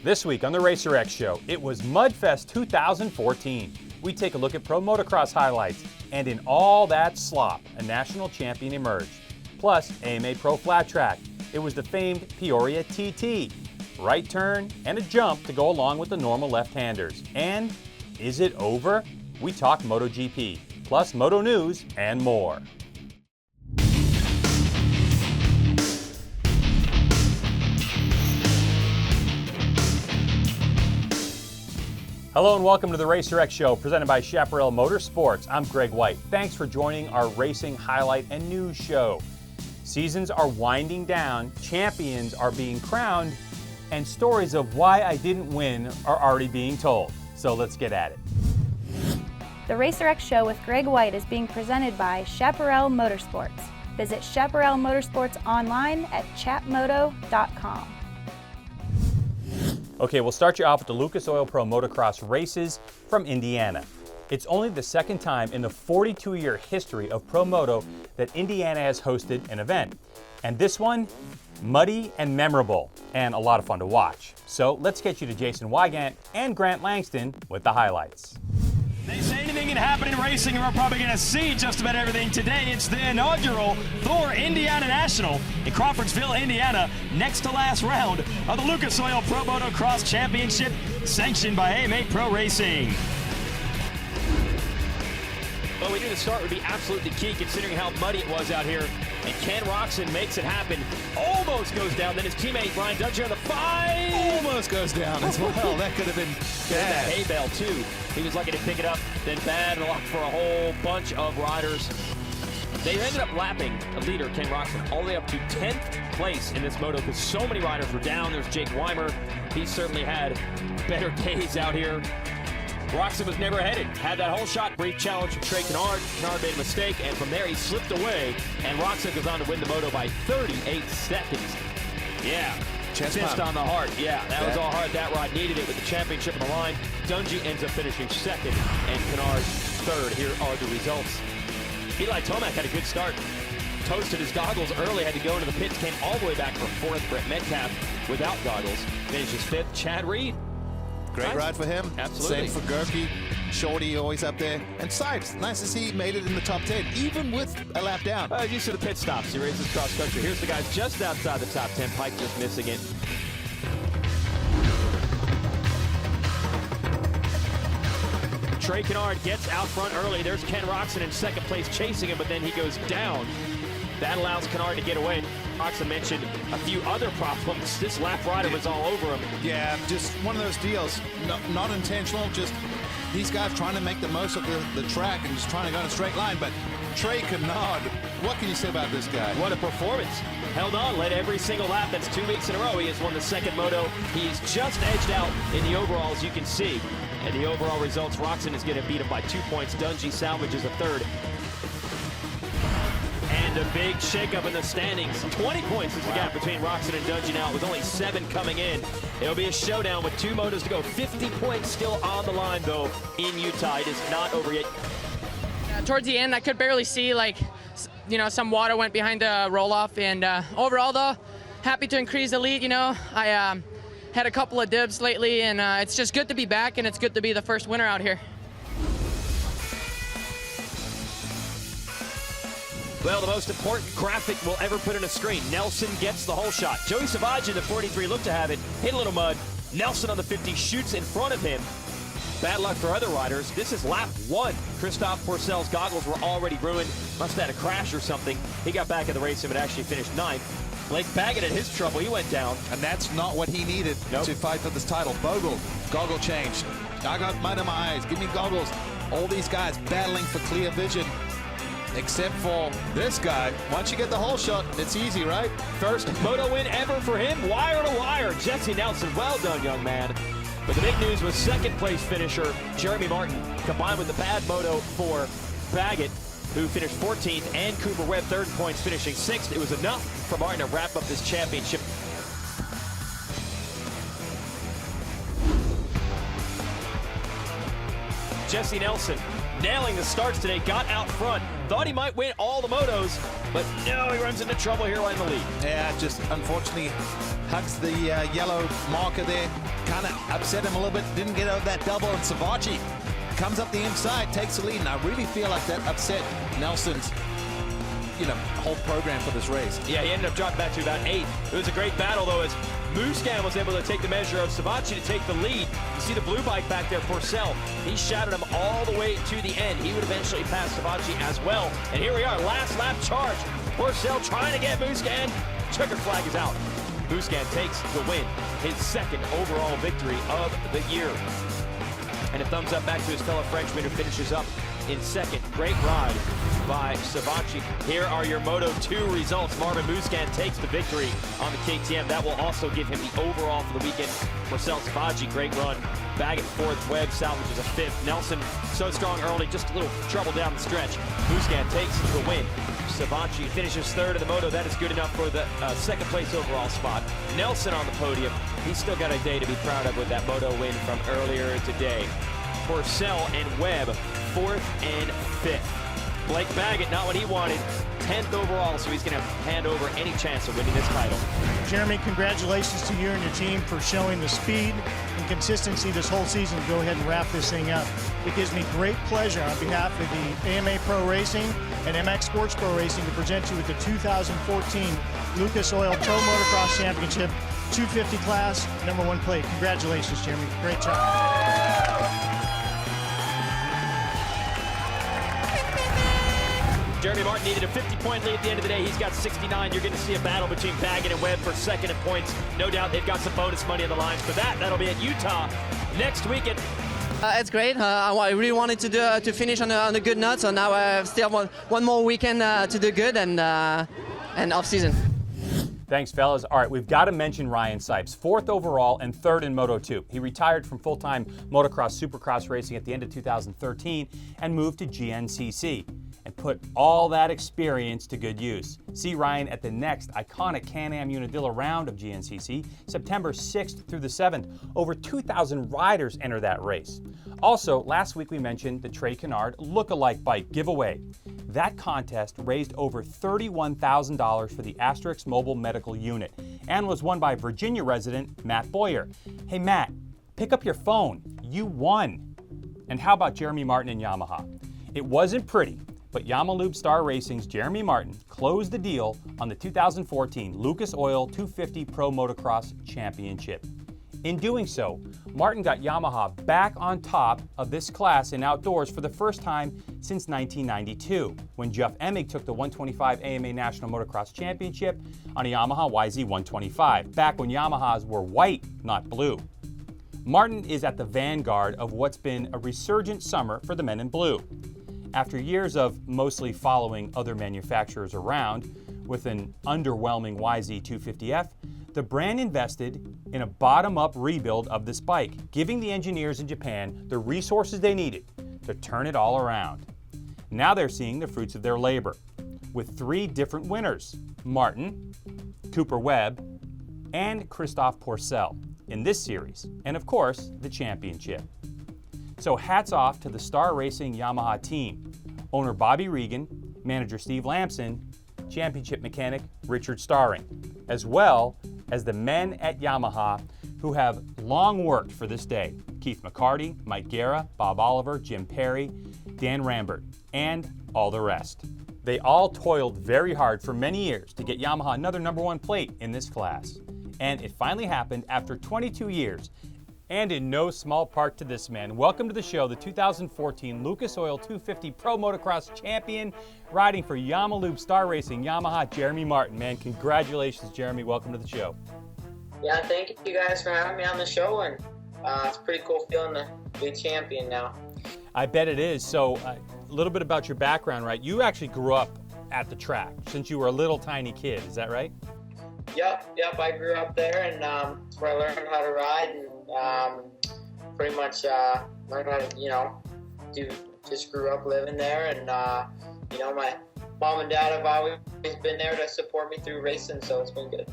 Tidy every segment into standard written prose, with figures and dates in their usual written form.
This week on the Racer X Show, it was Mudfest 2014. We take a look at pro motocross highlights, and in all that slop, a national champion emerged. Plus, AMA Pro Flat Track. It was the famed Peoria TT. Right turn and a jump to go along with the normal left-handers. And is it over? We talk MotoGP, plus Moto News and more. Hello and welcome to the Racer X Show, presented by Chaparral Motorsports. I'm Greg White. Thanks for joining our racing highlight and news show. Seasons are winding down, champions are being crowned, and stories of why I didn't win are already being told. So let's get at it. The Racer X Show with Greg White is being presented by Chaparral Motorsports. Visit Chaparral Motorsports online at chatmoto.com. Okay, we'll start you off with the Lucas Oil Pro Motocross races from Indiana. It's only the second time in the 42-year history of Pro Moto that Indiana has hosted an event. And this one, muddy and memorable, and a lot of fun to watch. So let's get you to Jason Wygant and Grant Langston with the highlights. They say anything can happen in racing, and we're probably going to see just about everything today. It's the inaugural Thor Indiana National in Crawfordsville, Indiana, next to last round of the Lucas Oil Pro Motocross Championship, sanctioned by AMA Pro Racing. Well, we knew the start would be absolutely key considering how muddy it was out here. And Ken Roczen makes it happen. Almost goes down. Then his teammate Brian Dungey on the 5. Almost goes down as well. That could have been bad. That hay bale too. He was lucky to pick it up. Then bad luck for a whole bunch of riders. They ended up lapping the leader, Ken Roczen, all the way up to 10th place in this moto because so many riders were down. There's Jake Weimer. He certainly had better days out here. Roczen was never headed. Had that whole shot, brief challenge from Trey Canard. Canard made a mistake, and from there he slipped away, and Roczen goes on to win the moto by 38 seconds. Yeah, Chest fist pump. on the heart. Yeah, that was all hard. That ride needed it with the championship on the line. Dungey ends up finishing second, and Canard third. Here are the results. Eli Tomac had a good start. Toasted his goggles early, had to go into the pits, came all the way back for fourth. Brett Metcalf without goggles finishes fifth. Chad Reed. Great ride for him. Absolutely. Same for Gerke. Shorty always up there. And Sipes, nice to see he made it in the top 10, even with a lap down. Used to the pit stops. He races cross country. Here's the guys just outside the top 10. Pike just missing it. Trey Canard gets out front early. There's Ken Roczen in second place chasing him, but then he goes down. That allows Canard to get away. Roczen mentioned a few other problems. This lap rider was all over him. Yeah, just one of those deals. Not intentional, just these guys trying to make the most of the track and just trying to go in a straight line. But Trey Canard, what can you say about this guy? What a performance. Held on, led every single lap. That's 2 weeks in a row. He has won the second moto. He's just edged out in the overalls, you can see. And the overall results, Roczen is going to beat him by 2 points. Dungey salvages a third. And a big shakeup in the standings. 20 points is the gap between Roczen and Dungey now. It was only 7 coming in. It'll be a showdown with 2 motos to go. 50 points still on the line, though, in Utah. It is not over yet. Towards the end, I could barely see, some water went behind the roll-off. And overall, though, happy to increase the lead. I had a couple of dibs lately, and it's just good to be back, and it's good to be the first winner out here. Well, the most important graphic we'll ever put on a screen. Nelson gets the whole shot. Joey Savage in the 43 looked to have it, hit a little mud. Nelson on the 50 shoots in front of him. Bad luck for other riders. This is lap 1. Christophe Pourcel's goggles were already ruined. Must have had a crash or something. He got back in the race and actually finished 9th. Blake Baggett had his trouble. He went down. And that's not what he needed to fight for this title. Bogle, goggle change. I got mud in my eyes. Give me goggles. All these guys battling for clear vision. Except for this guy. Once you get the whole shot, it's easy, right? First moto win ever for him, wire to wire. Jesse Nelson, well done, young man. But the big news was second place finisher Jeremy Martin, combined with the bad moto for Baggett, who finished 14th, and Cooper Webb, third points, finishing 6th. It was enough for Martin to wrap up this championship. Jesse Nelson nailing the starts today, got out front, thought he might win all the motos, but no, he runs into trouble here right in the lead. Yeah, just unfortunately hugs the yellow marker there. kind of upset him a little bit. Didn't get out that double, and Savacci comes up the inside, takes the lead, and I really feel like that upset Nelson's whole program for this race. Yeah, he ended up dropping back to about 8th. It was a great battle, though, as Musquin was able to take the measure of Savacci to take the lead. You see the blue bike back there, Purcell. He shouted him all the way to the end. He would eventually pass Savacci as well. And here we are, last lap charge. Purcell trying to get Musquin. Checker flag is out. Musquin takes the win, his 2nd overall victory of the year. And a thumbs up back to his fellow Frenchman who finishes up in 2nd. Great ride by Savacci. Here are your Moto 2 results. Marvin Musquin takes the victory on the KTM. That will also give him the overall for the weekend. Marcel Savacci, great run. Baggett 4th, Webb salvages a 5th. Nelson so strong early, just a little trouble down the stretch. Musquin takes the win. Savacci finishes 3rd in the Moto. That is good enough for the 2nd place overall spot. Nelson on the podium. He's still got a day to be proud of with that Moto win from earlier today. Purcell and Webb 4th and 5th. Blake Baggett, not what he wanted, 10th overall, so he's going to hand over any chance of winning this title. Jeremy, congratulations to you and your team for showing the speed and consistency this whole season to go ahead and wrap this thing up. It gives me great pleasure on behalf of the AMA Pro Racing and MX Sports Pro Racing to present you with the 2014 Lucas Oil Pro Motocross Championship 250 class, #1 plate. Congratulations, Jeremy. Great job. Jeremy Martin needed a 50-point lead at the end of the day. He's got 69. You're going to see a battle between Baggett and Webb for 2nd in points. No doubt they've got some bonus money on the line for that. That'll be at Utah next weekend. It's great. I really wanted to finish on a good note, so now I have still one more weekend to do good and off-season. Thanks, fellas. All right, we've got to mention Ryan Sipes, 4th overall and 3rd in Moto 2. He retired from full-time motocross supercross racing at the end of 2013 and moved to GNCC and put all that experience to good use. See Ryan at the next iconic Can-Am Unadilla round of GNCC, September 6th through the 7th. Over 2,000 riders enter that race. Also, last week we mentioned the Trey Kennard look-alike bike giveaway. That contest raised over $31,000 for the Asterix Mobile Medical Unit and was won by Virginia resident Matt Boyer. Hey Matt, pick up your phone. You won. And how about Jeremy Martin and Yamaha? It wasn't pretty, but Yamalube Star Racing's Jeremy Martin closed the deal on the 2014 Lucas Oil 250 Pro Motocross Championship. In doing so, Martin got Yamaha back on top of this class in outdoors for the first time since 1992, when Jeff Emig took the 125 AMA National Motocross Championship on a Yamaha YZ125, back when Yamahas were white, not blue. Martin is at the vanguard of what's been a resurgent summer for the men in blue. After years of mostly following other manufacturers around with an underwhelming YZ250F, the brand invested in a bottom-up rebuild of this bike, giving the engineers in Japan the resources they needed to turn it all around. Now they're seeing the fruits of their labor, with 3 different winners: Martin, Cooper Webb, and Christophe Pourcel in this series, and of course, the championship. So hats off to the Star Racing Yamaha team, owner Bobby Regan, manager Steve Lamson, championship mechanic Richard Starring, as well as the men at Yamaha who have long worked for this day: Keith McCarty, Mike Guerra, Bob Oliver, Jim Perry, Dan Rambert, and all the rest. They all toiled very hard for many years to get Yamaha another #1 plate in this class. And it finally happened after 22 years, and in no small part to this man. Welcome to the show, the 2014 Lucas Oil 250 Pro Motocross Champion, riding for Yamalube Star Racing Yamaha, Jeremy Martin. Man, congratulations, Jeremy. Welcome to the show. Yeah, thank you guys for having me on the show, and it's pretty cool feeling to be champion now. I bet it is. So a little bit about your background, right? You actually grew up at the track since you were a little tiny kid, is that right? Yep, I grew up there, and that's where I learned how to ride, and pretty much learned how to, just grew up living there, and my mom and dad have always been there to support me through racing, so it's been good.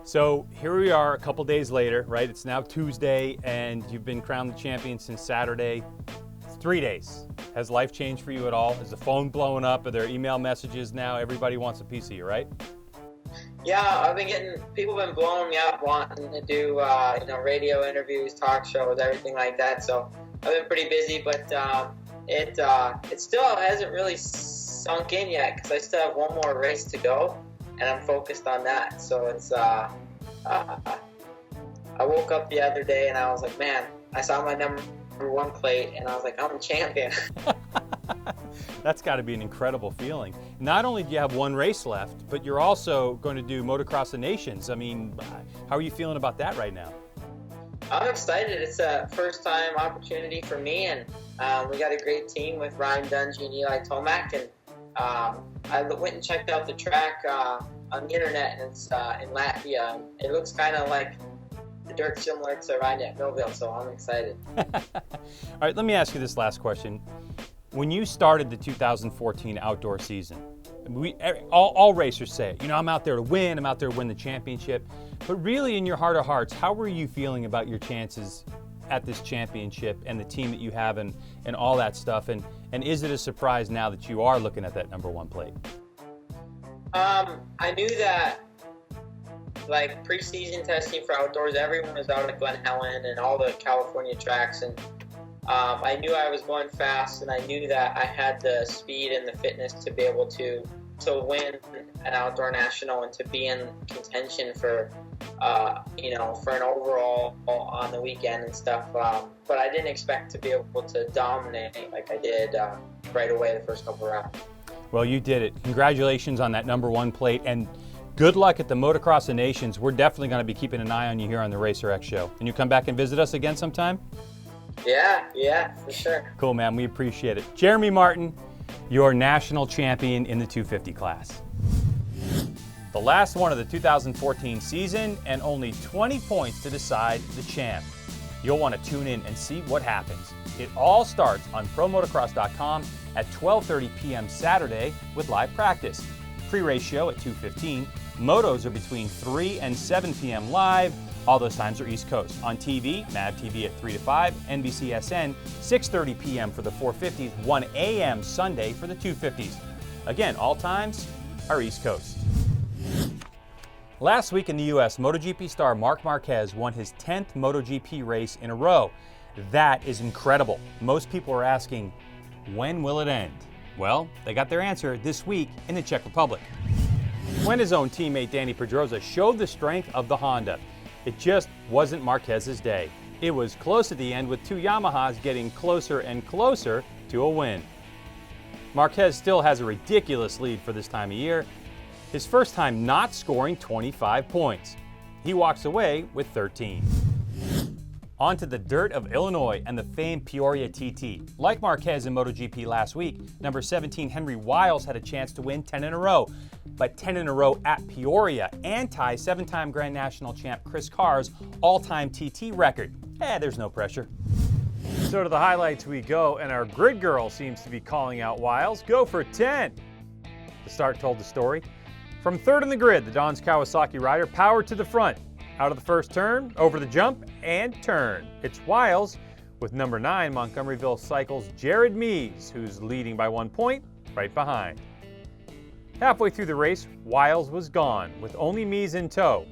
So here we are a couple days later, right? It's now Tuesday, and you've been crowned the champion since Saturday. It's 3 days. Has life changed for you at all? Is the phone blowing up? Are there email messages now? Everybody wants a piece of you, right? Yeah, I've been people have been blowing me up wanting to do, radio interviews, talk shows, everything like that. So I've been pretty busy, but it still hasn't really sunk in yet because I still have one more race to go, and I'm focused on that. So it's I woke up the other day and I was like, man, I saw my number 1 plate and I was like, I'm a champion. That's got to be an incredible feeling. Not only do you have one race left, but you're also going to do Motocross of Nations. I mean, how are you feeling about that right now? I'm excited. It's a first-time opportunity for me, and we got a great team with Ryan Dungey and Eli Tomac. And I went and checked out the track on the internet, and it's in Latvia. It looks kind of like the dirt similar to riding at Millville, so I'm excited. All right, let me ask you this last question. When you started the 2014 outdoor season, all racers say, I'm out there to win, I'm out there to win the championship. But really, in your heart of hearts, how were you feeling about your chances at this championship and the team that you have and all that stuff? And is it a surprise now that you are looking at that number 1 plate? I knew that, like, preseason testing for outdoors, everyone was out at Glen Helen and all the California tracks, and I knew I was going fast, and I knew that I had the speed and the fitness to be able to win an outdoor national and to be in contention for, for an overall on the weekend and stuff. But I didn't expect to be able to dominate like I did right away the first couple of rounds. Well, you did it. Congratulations on that number 1 plate, and good luck at the Motocross of Nations. We're definitely going to be keeping an eye on you here on the RacerX show. Can you come back and visit us again sometime? Yeah, for sure. Cool, man. We appreciate it. Jeremy Martin, your national champion in the 250 class. The last one of the 2014 season, and only 20 points to decide the champ. You'll want to tune in and see what happens. It all starts on ProMotocross.com at 12:30 p.m. Saturday with live practice. Pre-race show at 2:15. Motos are between 3 and 7 p.m. live. All those times are East Coast. On TV, MAV TV at 3 to 5, NBCSN, 6:30 p.m. for the 450s, 1 a.m. Sunday for the 250s. Again, all times are East Coast. Last week in the U.S., MotoGP star Marc Marquez won his 10th MotoGP race in a row. That is incredible. Most people are asking, when will it end? Well, they got their answer this week in the Czech Republic, when his own teammate Danny Pedrosa showed the strength of the Honda. It just wasn't Marquez's day. It was close at the end, with 2 Yamahas getting closer and closer to a win. Marquez still has a ridiculous lead for this time of year. His first time not scoring 25 points. He walks away with 13. On to the dirt of Illinois and the famed Peoria TT. Like Marquez in MotoGP last week, number 17 Henry Wiles had a chance to win 10 in a row, but 10 in a row at Peoria and tie 7-time Grand National champ Chris Carr's all-time TT record. There's no pressure. So to the highlights we go, and our grid girl seems to be calling out Wiles. Go for 10. The start told the story. From third in the grid, the Don's Kawasaki rider powered to the front. Out of the first turn, over the jump, and turn. It's Wiles with number 9 Montgomeryville Cycles' Jared Mees, who's leading by 1 point, right behind. Halfway through the race, Wiles was gone, with only Mees in tow.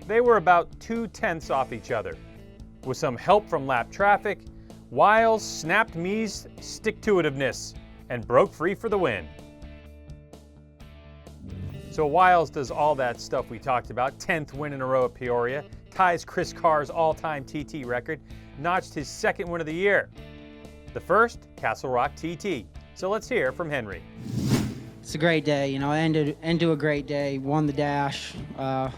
They were about 2/10 off each other. With some help from lap traffic, Wiles snapped Mees' stick-to-itiveness and broke free for the win. So Wiles does all that stuff we talked about, 10th win in a row at Peoria, ties Chris Carr's all-time TT record, notched his 2nd win of the year. The first, Castle Rock TT. So let's hear from Henry. It's a great day, ended a great day, won the dash. I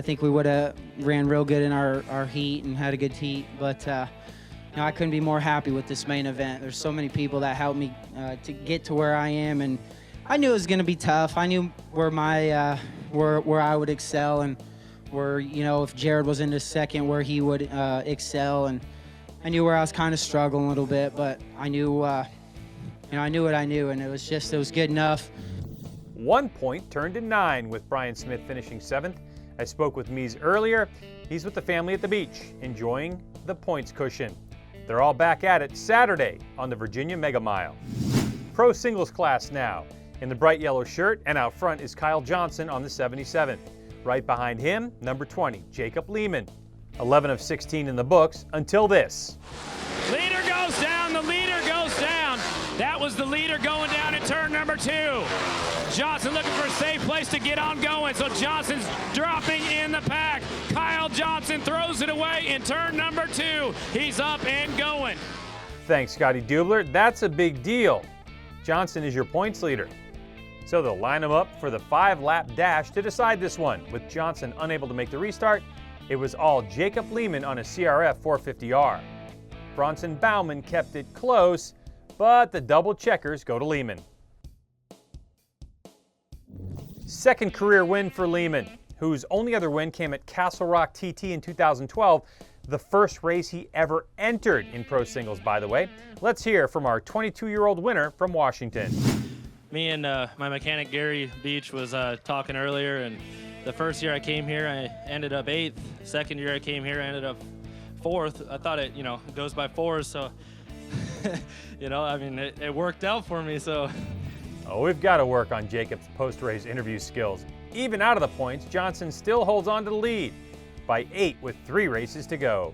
think we would have ran real good in our heat and had a good heat, but I couldn't be more happy with this main event. There's so many people that helped me to get to where I am, and I knew it was going to be tough. I knew where my where I would excel, and where if Jared was into second, where he would excel, and I knew where I was kind of struggling a little bit, but I knew I knew what I knew, and it was good enough. 1 point turned to 9 with Brian Smith finishing 7th. I spoke with Mees earlier. He's with the family at the beach, enjoying the points cushion. They're all back at it Saturday on the Virginia Mega Mile. Pro singles class now. In the bright yellow shirt, and out front is Kyle Johnson on the 77. Right behind him, number 20, Jacob Lehman. 11 of 16 in the books until this. Leader goes down, the leader goes down. That was the leader going down in turn number 2. Johnson looking for a safe place to get on going, so Johnson's dropping in the pack. Kyle Johnson throws it away in turn number 2. He's up and going. Thanks, Scotty Dubler. That's a big deal. Johnson is your points leader. So they'll line him up for the 5-lap dash to decide this one. With Johnson unable to make the restart, it was all Jacob Lehman on a CRF 450R. Bronson Bauman kept it close, but the double checkers go to Lehman. Second career win for Lehman, whose only other win came at Castle Rock TT in 2012, the first race he ever entered in pro singles, by the way. Let's hear from our 22-year-old winner from Washington. Me and my mechanic Gary Beach was talking earlier, and the first year I came here I ended up 8th. Second year I came here I ended up 4th. I thought it goes by 4s, so I mean it worked out for me. So we've got to work on Jacob's post-race interview skills. Even out of the points, Johnson still holds on to the lead by 8 with 3 races to go.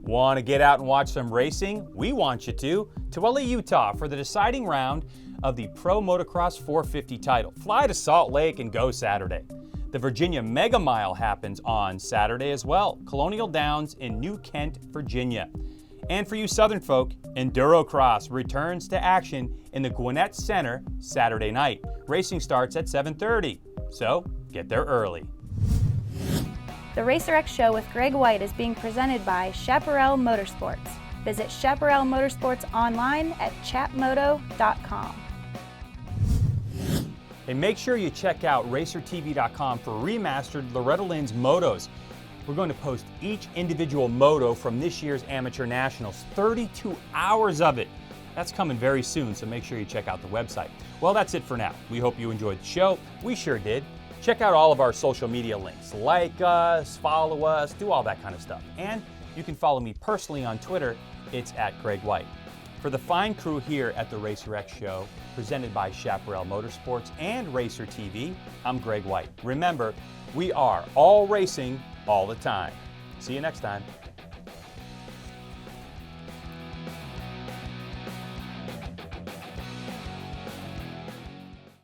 Want to get out and watch some racing? We want you to LA, Utah for the deciding round of the Pro Motocross 450 title. Fly to Salt Lake and go Saturday. The Virginia Mega Mile happens on Saturday as well. Colonial Downs in New Kent, Virginia. And for you Southern folk, Enduro Cross returns to action in the Gwinnett Center Saturday night. Racing starts at 7:30, so get there early. The Racer X Show with Greg White is being presented by Chaparral Motorsports. Visit Chaparral Motorsports online at chatmoto.com. And make sure you check out RacerTV.com for remastered Loretta Lynn's motos. We're going to post each individual moto from this year's Amateur Nationals, 32 hours of it. That's coming very soon, so make sure you check out the website. Well, that's it for now. We hope you enjoyed the show. We sure did. Check out all of our social media links. Like us, follow us, do all that kind of stuff. And you can follow me personally on Twitter. It's @GregWhite. For the fine crew here at the Racer X Show, presented by Chaparral Motorsports and RacerTV, I'm Greg White. Remember, we are all racing all the time. See you next time.